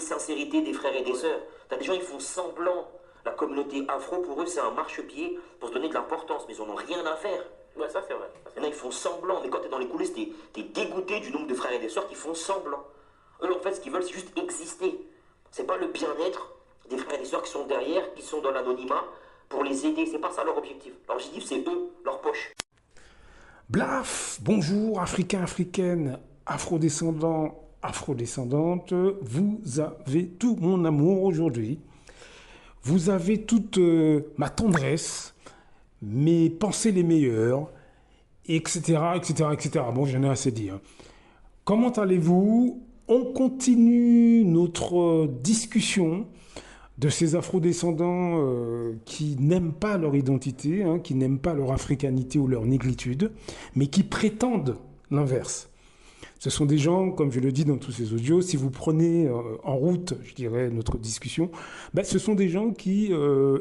sincérité des frères et des sœurs. T'as des gens, ils font semblant. La communauté afro, pour eux, c'est un marchepied pour se donner de l'importance, mais ils en ont rien à faire. Ouais, ça c'est vrai. Il y en a, ils font semblant, mais quand t'es dans les coulisses, t'es dégoûté du nombre de frères et de sœurs qui font semblant. Eux, en fait, ce qu'ils veulent, c'est juste exister. C'est pas le bien-être des frères et des sœurs qui sont derrière, qui sont dans l'anonymat, pour les aider. C'est pas ça leur objectif. Leur objectif, c'est eux, leur poche. Blaf, bonjour, Africains, Africaines, Afrodescendants, Afrodescendantes. Vous avez tout mon amour aujourd'hui. Vous avez toute ma tendresse, mes pensées les meilleures, etc., etc., etc. Bon, j'en ai assez dit. Comment allez-vous? On continue notre discussion de ces afrodescendants qui n'aiment pas leur identité, qui n'aiment pas leur africanité ou leur négritude, mais qui prétendent l'inverse. Ce sont des gens, comme je le dis dans tous ces audios, si vous prenez en route, je dirais, notre discussion, ce sont des gens qui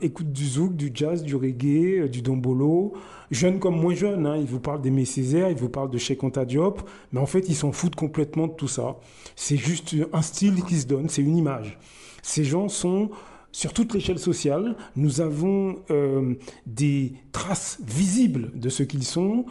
écoutent du zouk, du jazz, du reggae, du dombolo, jeunes comme moins jeunes. Ils vous parlent d'Aimé Césaire, ils vous parlent de Cheikh Anta Diop, mais en fait, ils s'en foutent complètement de tout ça. C'est juste un style qui se donne, c'est une image. Ces gens sont sur toute l'échelle sociale. Nous avons des traces visibles de ce qu'ils sont,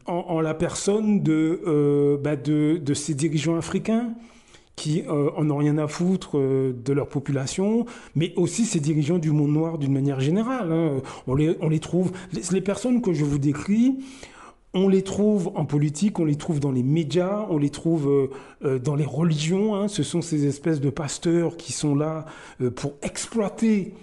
en la personne de ces dirigeants africains qui en ont rien à foutre de leur population, mais aussi ces dirigeants du monde noir d'une manière générale. On les trouve, les personnes que je vous décris, on les trouve en politique, on les trouve dans les médias, on les trouve dans les religions. Ce sont ces espèces de pasteurs qui sont là pour exploiter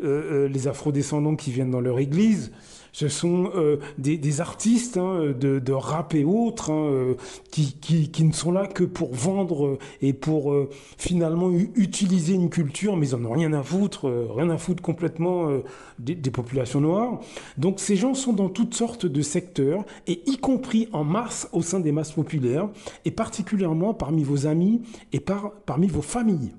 les afrodescendants qui viennent dans leur église. Ce sont des artistes de rap et autres qui ne sont là que pour vendre et pour finalement utiliser une culture, mais ils n'en ont rien à foutre complètement des populations noires. Donc ces gens sont dans toutes sortes de secteurs, et y compris en masse au sein des masses populaires, et particulièrement parmi vos amis et parmi vos familles.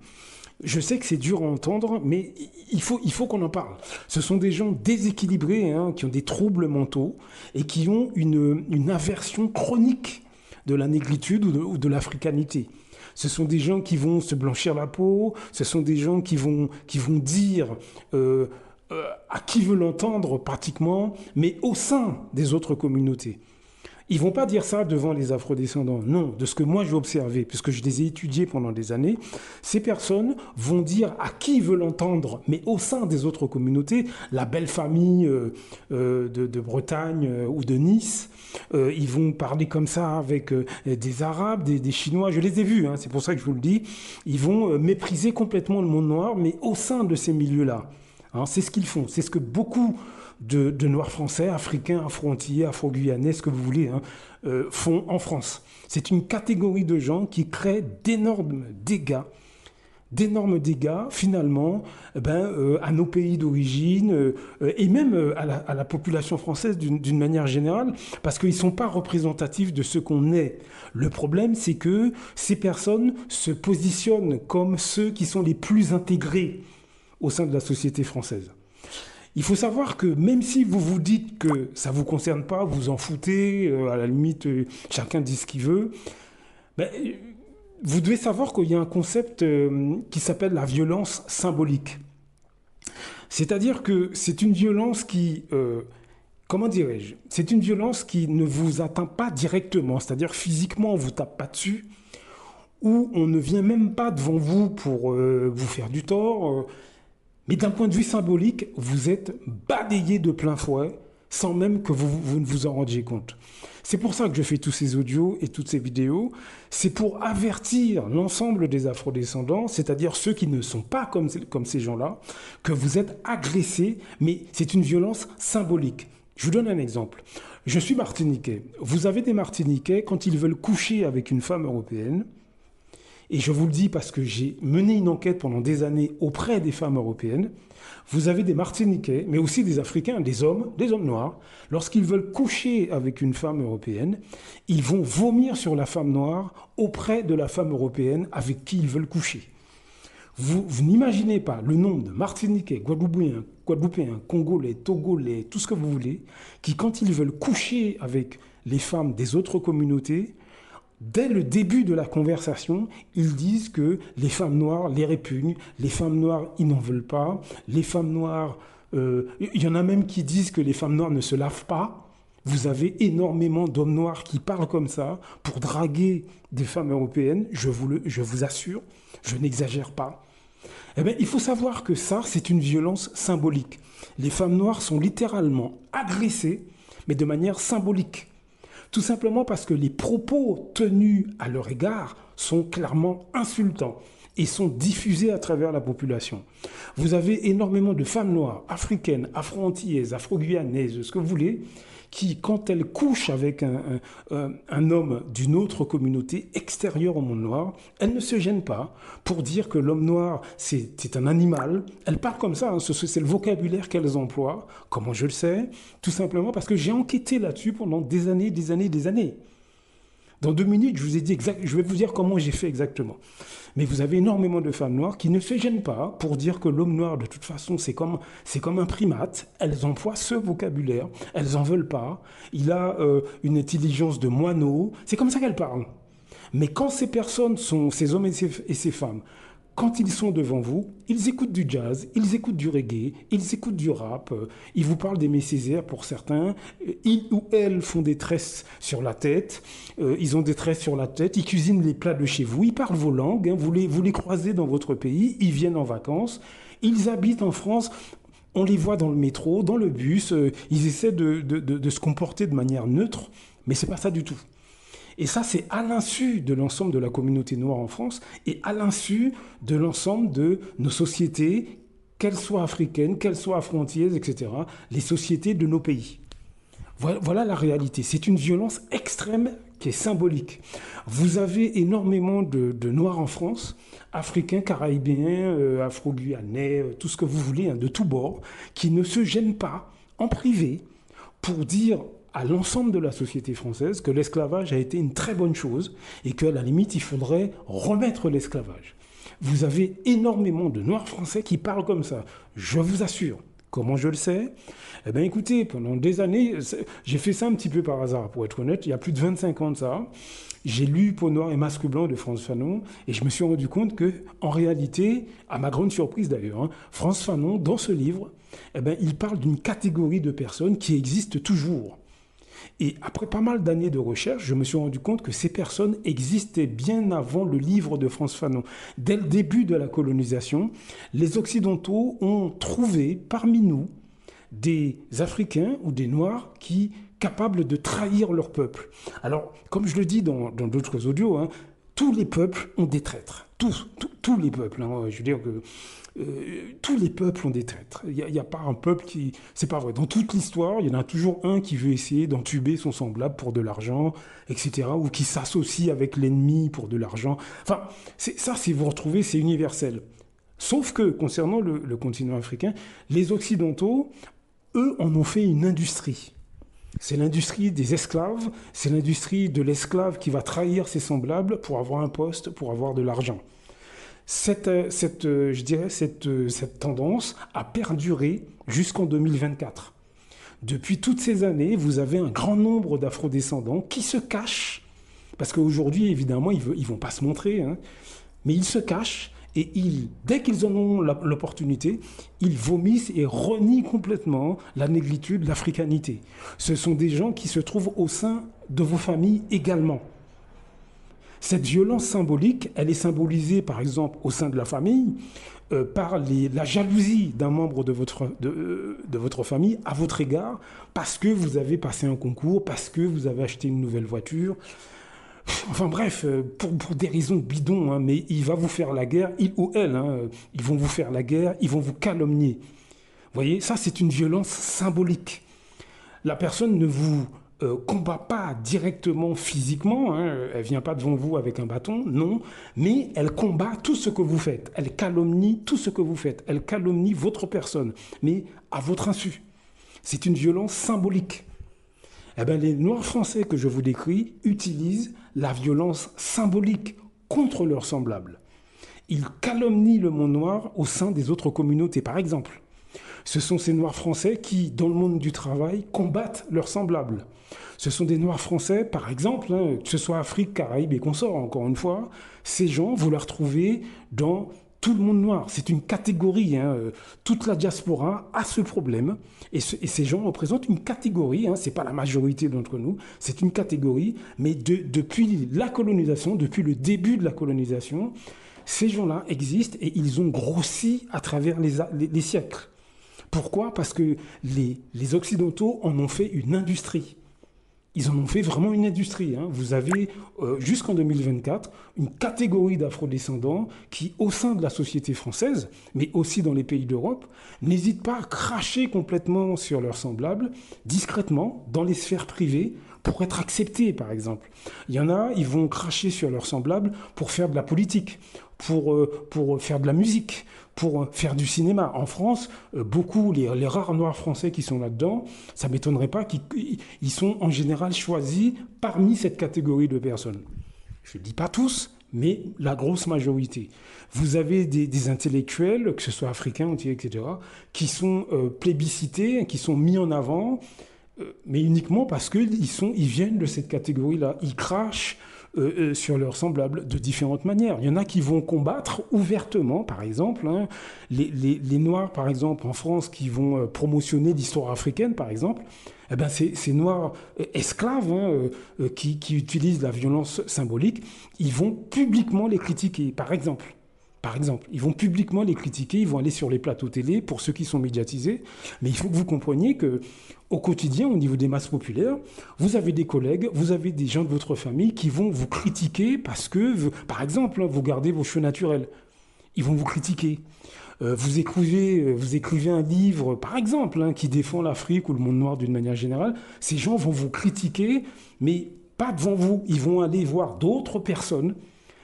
Je sais que c'est dur à entendre, mais il faut qu'on en parle. Ce sont des gens déséquilibrés, qui ont des troubles mentaux et qui ont une aversion chronique de la négritude ou de l'africanité. Ce sont des gens qui vont se blanchir la peau, ce sont des gens qui vont dire à qui veut l'entendre pratiquement, mais au sein des autres communautés. Ils vont pas dire ça devant les afrodescendants. Non, de ce que moi j'ai observé, puisque je les ai étudiés pendant des années, ces personnes vont dire à qui veut l'entendre, mais au sein des autres communautés, la belle famille de Bretagne ou de Nice, ils vont parler comme ça avec des Arabes, des Chinois, je les ai vus, c'est pour ça que je vous le dis. Ils vont mépriser complètement le monde noir, mais au sein de ces milieux-là. C'est ce qu'ils font, c'est ce que beaucoup de Noirs français, Africains, Afro-Antillais, Afro-Guyanais, ce que vous voulez, font en France. C'est une catégorie de gens qui créent d'énormes dégâts finalement à nos pays d'origine et même à la population française d'une manière générale, parce qu'ils ne sont pas représentatifs de ce qu'on est. Le problème, c'est que ces personnes se positionnent comme ceux qui sont les plus intégrés au sein de la société française. Il faut savoir que même si vous vous dites que ça ne vous concerne pas, vous en foutez, à la limite, chacun dit ce qu'il veut, vous devez savoir qu'il y a un concept qui s'appelle la violence symbolique. C'est-à-dire que c'est une violence qui, c'est une violence qui ne vous atteint pas directement, c'est-à-dire physiquement on ne vous tape pas dessus, ou on ne vient même pas devant vous pour vous faire du tort, mais d'un point de vue symbolique, vous êtes balayé de plein fouet sans même que vous ne vous en rendiez compte. C'est pour ça que je fais tous ces audios et toutes ces vidéos. C'est pour avertir l'ensemble des afrodescendants, c'est-à-dire ceux qui ne sont pas comme ces gens-là, que vous êtes agressés, mais c'est une violence symbolique. Je vous donne un exemple. Je suis martiniquais. Vous avez des Martiniquais, quand ils veulent coucher avec une femme européenne, et je vous le dis parce que j'ai mené une enquête pendant des années auprès des femmes européennes, vous avez des Martiniquais, mais aussi des Africains, des hommes noirs. Lorsqu'ils veulent coucher avec une femme européenne, ils vont vomir sur la femme noire auprès de la femme européenne avec qui ils veulent coucher. Vous n'imaginez pas le nombre de Martiniquais, Guadeloupéens, Congolais, Togolais, tout ce que vous voulez, qui, quand ils veulent coucher avec les femmes des autres communautés, dès le début de la conversation, ils disent que les femmes noires les répugnent, les femmes noires, ils n'en veulent pas, les femmes noires, il y en a même qui disent que les femmes noires ne se lavent pas. Vous avez énormément d'hommes noirs qui parlent comme ça pour draguer des femmes européennes, je vous assure, je n'exagère pas. Eh bien, il faut savoir que ça, c'est une violence symbolique. Les femmes noires sont littéralement agressées, mais de manière symbolique. Tout simplement parce que les propos tenus à leur égard sont clairement insultants et sont diffusés à travers la population. Vous avez énormément de femmes noires, africaines, afro-antillaises, afro-guyanaises, ce que vous voulez, qui, quand elles couchent avec un homme d'une autre communauté extérieure au monde noir, elles ne se gênent pas pour dire que l'homme noir, c'est un animal. Elles parlent comme ça, hein, c'est le vocabulaire qu'elles emploient. Comment je le sais? Tout simplement parce que j'ai enquêté là-dessus pendant des années, des années, des années. Dans 2 minutes, je vous ai dit je vais vous dire comment j'ai fait exactement. Mais vous avez énormément de femmes noires qui ne se gênent pas pour dire que l'homme noir, de toute façon, c'est comme un primate. Elles emploient ce vocabulaire. Elles n'en veulent pas. Il a une intelligence de moineau. C'est comme ça qu'elles parlent. Mais quand ces personnes sont, ces hommes et ces femmes, quand ils sont devant vous, ils écoutent du jazz, ils écoutent du reggae, ils écoutent du rap, ils vous parlent d'Aimé Césaire pour certains, ils ou elles font des tresses sur la tête, ils ont des tresses sur la tête, ils cuisinent les plats de chez vous, ils parlent vos langues, hein, vous les croisez dans votre pays, ils viennent en vacances, ils habitent en France, on les voit dans le métro, dans le bus, ils essaient de se comporter de manière neutre, mais c'est pas ça du tout. Et ça, c'est à l'insu de l'ensemble de la communauté noire en France et à l'insu de l'ensemble de nos sociétés, qu'elles soient africaines, qu'elles soient afro-antillaises, etc., les sociétés de nos pays. Voilà la réalité. C'est une violence extrême qui est symbolique. Vous avez énormément de Noirs en France, Africains, Caraïbéens, Afro-Guyanais, tout ce que vous voulez, hein, de tous bords, qui ne se gênent pas en privé pour dire à l'ensemble de la société française que l'esclavage a été une très bonne chose et qu'à la limite, il faudrait remettre l'esclavage. Vous avez énormément de Noirs français qui parlent comme ça, je vous assure. Comment je le sais? Eh bien écoutez, pendant des années, j'ai fait ça un petit peu par hasard, pour être honnête, il y a plus de 25 ans de ça. J'ai lu Peau noire et masque blanc de Frantz Fanon et je me suis rendu compte que, en réalité, à ma grande surprise d'ailleurs, hein, Frantz Fanon, dans ce livre, eh bien, il parle d'une catégorie de personnes qui existe toujours. Et après pas mal d'années de recherche, je me suis rendu compte que ces personnes existaient bien avant le livre de Frantz Fanon. Dès le début de la colonisation, les Occidentaux ont trouvé parmi nous des Africains ou des Noirs capables de trahir leur peuple. Alors, comme je le dis dans d'autres audios, hein, tous les peuples ont des traîtres. Tous les peuples. Hein, je veux dire que tous les peuples ont des traîtres. Il n'y a pas un peuple qui... C'est pas vrai. Dans toute l'histoire, il y en a toujours un qui veut essayer d'entuber son semblable pour de l'argent, etc. Ou qui s'associe avec l'ennemi pour de l'argent. Enfin, ça, si vous retrouvez, c'est universel. Sauf que, concernant le continent africain, les Occidentaux, eux, en ont fait une industrie. C'est l'industrie des esclaves, c'est l'industrie de l'esclave qui va trahir ses semblables pour avoir un poste, pour avoir de l'argent. Cette tendance a perduré jusqu'en 2024. Depuis toutes ces années, vous avez un grand nombre d'afrodescendants qui se cachent, parce qu'aujourd'hui, évidemment, ils ne vont pas se montrer, hein, mais ils se cachent et dès qu'ils en ont l'opportunité, ils vomissent et renient complètement la négritude, l'africanité. Ce sont des gens qui se trouvent au sein de vos familles également. Cette violence symbolique, elle est symbolisée par exemple au sein de la famille par la jalousie d'un membre de votre famille à votre égard parce que vous avez passé un concours, parce que vous avez acheté une nouvelle voiture. Enfin bref, pour des raisons bidons, hein, mais il va vous faire la guerre, il ou elle, hein, ils vont vous faire la guerre, ils vont vous calomnier. Vous voyez, ça c'est une violence symbolique. La personne ne vous combat pas directement physiquement, hein, elle ne vient pas devant vous avec un bâton, non, mais elle combat tout ce que vous faites, elle calomnie tout ce que vous faites, elle calomnie votre personne, mais à votre insu. C'est une violence symbolique. Eh bien, les Noirs français que je vous décris utilisent la violence symbolique contre leurs semblables. Ils calomnient le monde noir au sein des autres communautés. Par exemple, ce sont ces Noirs français qui, dans le monde du travail, combattent leurs semblables. Ce sont des Noirs français, par exemple, hein, que ce soit Afrique, Caraïbes et consorts, encore une fois. Ces gens, vous les retrouvez dans tout le monde noir. C'est une catégorie. Hein, toute la diaspora a ce problème. Et ces gens représentent une catégorie. Hein, ce n'est pas la majorité d'entre nous. C'est une catégorie. Mais depuis la colonisation, depuis le début de la colonisation, ces gens-là existent et ils ont grossi à travers les siècles. Pourquoi? Parce que les Occidentaux en ont fait une industrie. Ils en ont fait vraiment une industrie. Hein. Vous avez, jusqu'en 2024, une catégorie d'afrodescendants qui, au sein de la société française, mais aussi dans les pays d'Europe, n'hésitent pas à cracher complètement sur leurs semblables, discrètement, dans les sphères privées, pour être acceptés, par exemple. Il y en a, ils vont cracher sur leurs semblables pour faire de la politique, pour faire de la musique, pour faire du cinéma. En France, beaucoup, les rares Noirs français qui sont là-dedans, ça ne m'étonnerait pas qu'ils sont en général choisis parmi cette catégorie de personnes. Je ne dis pas tous, mais la grosse majorité. Vous avez des intellectuels, que ce soit africains, etc., qui sont plébiscités, qui sont mis en avant, mais uniquement parce qu'ils viennent de cette catégorie-là. Ils crachent sur leurs semblables de différentes manières. Il y en a qui vont combattre ouvertement, par exemple, hein, les Noirs, par exemple, en France, qui vont promotionner l'histoire africaine, par exemple. Eh ben, ces Noirs esclaves hein, qui utilisent la violence symbolique, ils vont publiquement les critiquer, par exemple. Par exemple, ils vont publiquement les critiquer, ils vont aller sur les plateaux télé pour ceux qui sont médiatisés. Mais il faut que vous compreniez qu'au quotidien, au niveau des masses populaires, vous avez des collègues, vous avez des gens de votre famille qui vont vous critiquer parce que, par exemple, vous gardez vos cheveux naturels. Ils vont vous critiquer. Vous écrivez un livre, par exemple, hein, qui défend l'Afrique ou le monde noir d'une manière générale. Ces gens vont vous critiquer, mais pas devant vous. Ils vont aller voir d'autres personnes,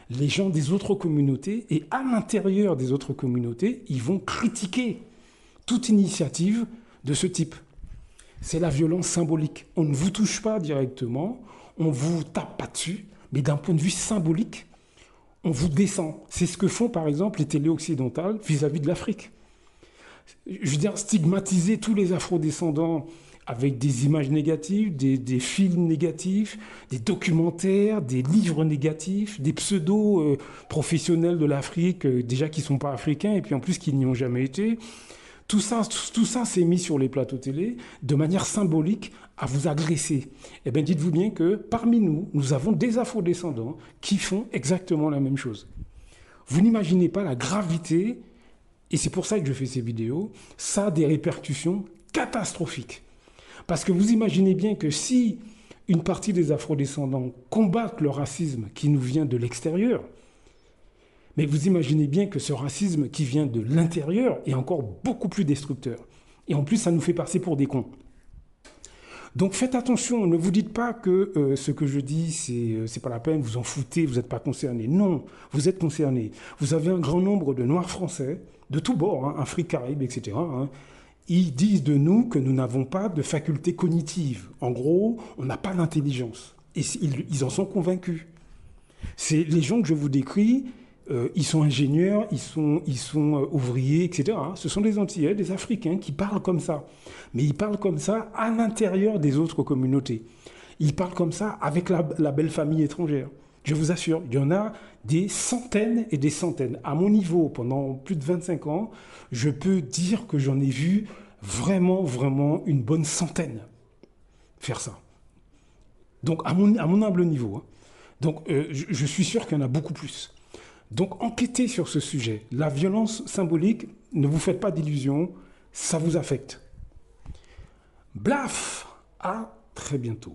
les gens des autres communautés, et à l'intérieur des autres communautés, ils vont critiquer toute initiative de ce type. C'est la violence symbolique. On ne vous touche pas directement, on ne vous tape pas dessus, mais d'un point de vue symbolique, on vous descend. C'est ce que font par exemple les télés occidentales vis-à-vis de l'Afrique. Je veux dire, stigmatiser tous les afrodescendants avec des images négatives, des films négatifs, des documentaires, des livres négatifs, des pseudo-professionnels de l'Afrique, déjà qui ne sont pas africains et puis en plus qui n'y ont jamais été. Tout ça s'est mis sur les plateaux télé de manière symbolique à vous agresser. Eh bien, dites-vous bien que parmi nous, nous avons des afrodescendants qui font exactement la même chose. Vous n'imaginez pas la gravité, et c'est pour ça que je fais ces vidéos, ça a des répercussions catastrophiques. Parce que vous imaginez bien que si une partie des afrodescendants combattent le racisme qui nous vient de l'extérieur, mais vous imaginez bien que ce racisme qui vient de l'intérieur est encore beaucoup plus destructeur. Et en plus, ça nous fait passer pour des cons. Donc faites attention, ne vous dites pas que ce que je dis, c'est pas la peine, vous en foutez, vous n'êtes pas concernés. Non, vous êtes concernés. Vous avez un grand nombre de Noirs français, de tous bords, hein, Afrique, Caraïbes, etc., hein. Ils disent de nous que nous n'avons pas de faculté cognitive. En gros, on n'a pas d'intelligence. Et ils en sont convaincus. C'est les gens que je vous décris, ils sont ingénieurs, ils sont ouvriers, etc. Ce sont des Antillais, des Africains qui parlent comme ça. Mais ils parlent comme ça à l'intérieur des autres communautés. Ils parlent comme ça avec la belle famille étrangère. Je vous assure, il y en a des centaines et des centaines. À mon niveau, pendant plus de 25 ans, je peux dire que j'en ai vu vraiment, vraiment une bonne centaine faire ça. Donc, à mon humble niveau. Hein. Donc, je suis sûr qu'il y en a beaucoup plus. Donc, enquêtez sur ce sujet. La violence symbolique, ne vous faites pas d'illusions, ça vous affecte. Blaf! À très bientôt.